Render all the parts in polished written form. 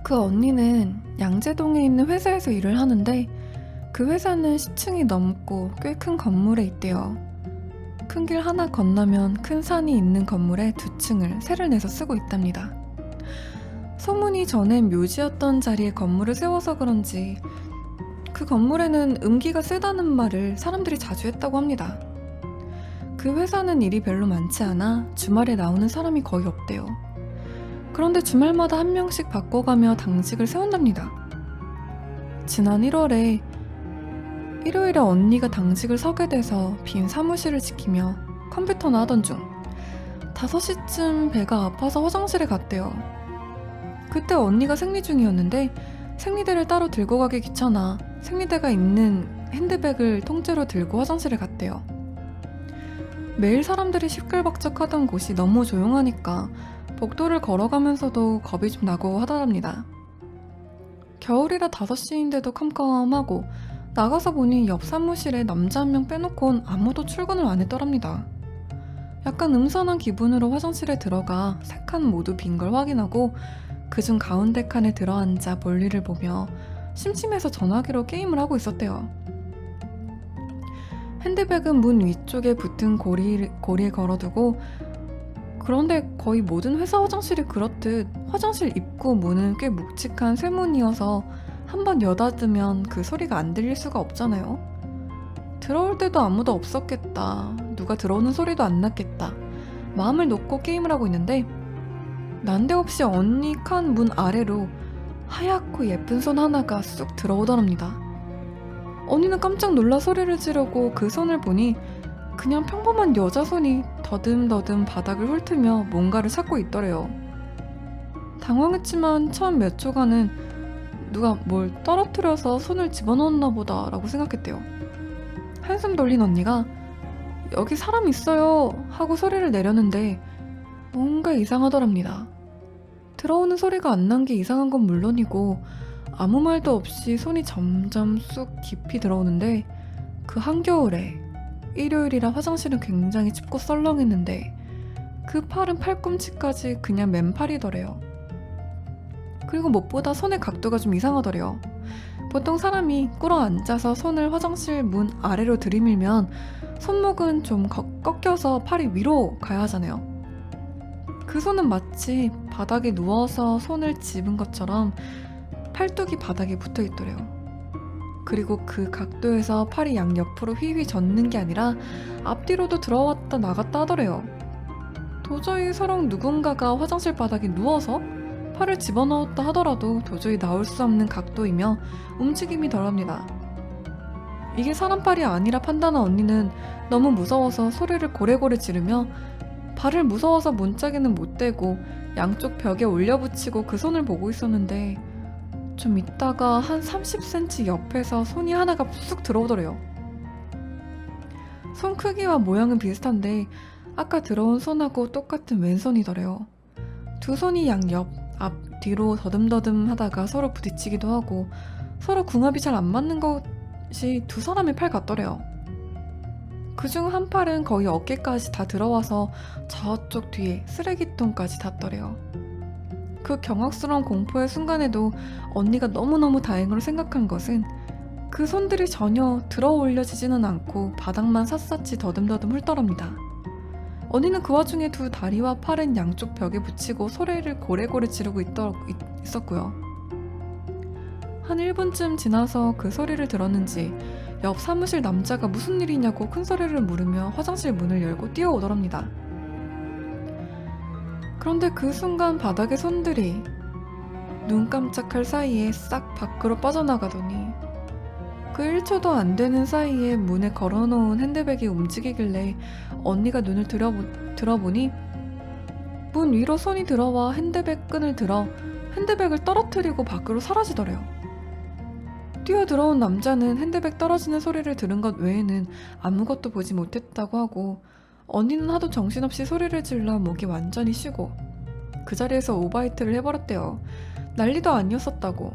그 언니는 양재동에 있는 회사에서 일을 하는데 그 회사는 10층이 넘고 꽤 큰 건물에 있대요. 큰 길 하나 건너면 큰 산이 있는 건물에 2층을 세를 내서 쓰고 있답니다. 소문이 전엔 묘지였던 자리에 건물을 세워서 그런지 그 건물에는 음기가 세다는 말을 사람들이 자주 했다고 합니다. 그 회사는 일이 별로 많지 않아 주말에 나오는 사람이 거의 없대요. 그런데 주말마다 한 명씩 바꿔가며 당직을 세운답니다. 지난 1월에 일요일에 언니가 당직을 서게 돼서 빈 사무실을 지키며 컴퓨터나 하던 중 5시쯤 배가 아파서 화장실에 갔대요. 그때 언니가 생리 중이었는데 생리대를 따로 들고 가기 귀찮아 생리대가 있는 핸드백을 통째로 들고 화장실에 갔대요. 매일 사람들이 시끌벅적하던 곳이 너무 조용하니까 복도를 걸어가면서도 겁이 좀 나고 하더랍니다. 겨울이라 5시인데도 컴컴하고 나가서 보니 옆 사무실에 남자 한 명 빼놓곤 아무도 출근을 안 했더랍니다. 약간 음산한 기분으로 화장실에 들어가 3칸 모두 빈 걸 확인하고 그중 가운데 칸에 들어앉아 볼일을 보며 심심해서 전화기로 게임을 하고 있었대요. 핸드백은 문 위쪽에 붙은 고리에 걸어두고, 그런데 거의 모든 회사 화장실이 그렇듯 화장실 입구 문은 꽤 묵직한 쇠문이어서 한번 여닫으면 그 소리가 안 들릴 수가 없잖아요. 들어올 때도 아무도 없었겠다. 누가 들어오는 소리도 안 났겠다. 마음을 놓고 게임을 하고 있는데 난데없이 언니 칸 문 아래로 하얗고 예쁜 손 하나가 쑥 들어오더랍니다. 언니는 깜짝 놀라 소리를 지르고 그 손을 보니 그냥 평범한 여자 손이 더듬더듬 바닥을 훑으며 뭔가를 찾고 있더래요. 당황했지만 처음 몇 초간은 누가 뭘 떨어뜨려서 손을 집어넣었나 보다 라고 생각했대요. 한숨 돌린 언니가 여기 사람 있어요 하고 소리를 내려는데 뭔가 이상하더랍니다. 들어오는 소리가 안 난 게 이상한 건 물론이고 아무 말도 없이 손이 점점 쑥 깊이 들어오는데 그 한겨울에 일요일이라 화장실은 굉장히 춥고 썰렁했는데 그 팔은 팔꿈치까지 그냥 맨팔이더래요. 그리고 무엇보다 손의 각도가 좀 이상하더래요. 보통 사람이 꿇어 앉아서 손을 화장실 문 아래로 들이밀면 손목은 좀 꺾여서 팔이 위로 가야 하잖아요. 그 손은 마치 바닥에 누워서 손을 집은 것처럼 팔뚝이 바닥에 붙어 있더래요. 그리고 그 각도에서 팔이 양옆으로 휘휘 젓는 게 아니라 앞뒤로도 들어왔다 나갔다 하더래요. 도저히 서로 누군가가 화장실 바닥에 누워서 팔을 집어넣었다 하더라도 도저히 나올 수 없는 각도이며 움직임이 덜합니다. 이게 사람 팔이 아니라 판단한 언니는 너무 무서워서 소리를 고래고래 지르며 발을 무서워서 문짝에는 못 대고 양쪽 벽에 올려붙이고 그 손을 보고 있었는데 좀 있다가 한 30cm 옆에서 손이 하나가 쑥 들어오더래요. 손 크기와 모양은 비슷한데 아까 들어온 손하고 똑같은 왼손이더래요. 두 손이 양옆, 앞, 뒤로 더듬더듬 하다가 서로 부딪히기도 하고 서로 궁합이 잘 안 맞는 것이 두 사람의 팔 같더래요. 그중 한 팔은 거의 어깨까지 다 들어와서 저쪽 뒤에 쓰레기통까지 닿더래요. 그 경악스러운 공포의 순간에도 언니가 너무너무 다행으로 생각한 것은 그 손들이 전혀 들어 올려지지는 않고 바닥만 샅샅이 더듬더듬 훑더랍니다. 언니는 그 와중에 두 다리와 팔은 양쪽 벽에 붙이고 소리를 고래고래 지르고 있었고요. 한 1분쯤 지나서 그 소리를 들었는지 옆 사무실 남자가 무슨 일이냐고 큰 소리를 물으며 화장실 문을 열고 뛰어오더랍니다. 그런데 그 순간 바닥의 손들이 눈 깜짝할 사이에 싹 밖으로 빠져나가더니 그 1초도 안 되는 사이에 문에 걸어놓은 핸드백이 움직이길래 언니가 눈을 들어보니 문 위로 손이 들어와 핸드백 끈을 들어 핸드백을 떨어뜨리고 밖으로 사라지더래요. 뛰어들어온 남자는 핸드백 떨어지는 소리를 들은 것 외에는 아무것도 보지 못했다고 하고 언니는 하도 정신없이 소리를 질러 목이 완전히 쉬고 그 자리에서 오바이트를 해버렸대요. 난리도 아니었었다고.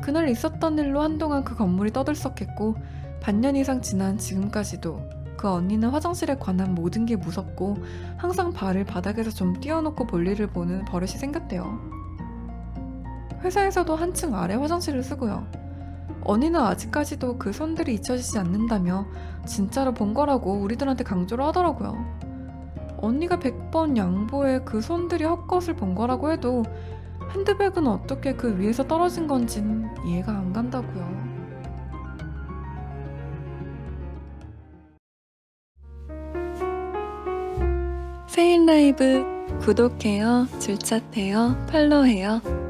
그날 있었던 일로 한동안 그 건물이 떠들썩했고 반년 이상 지난 지금까지도 그 언니는 화장실에 관한 모든 게 무섭고 항상 발을 바닥에서 좀 띄워놓고 볼일을 보는 버릇이 생겼대요. 회사에서도 한층 아래 화장실을 쓰고요. 언니는 아직까지도 그 손들이 잊혀지지 않는다며 진짜로 본 거라고 우리들한테 강조를 하더라고요. 언니가 100번 양보해 그 손들이 헛것을 본 거라고 해도 핸드백은 어떻게 그 위에서 떨어진 건진 이해가 안 간다고요. 세인 라이브 구독해요, 줄차해요, 팔로우해요.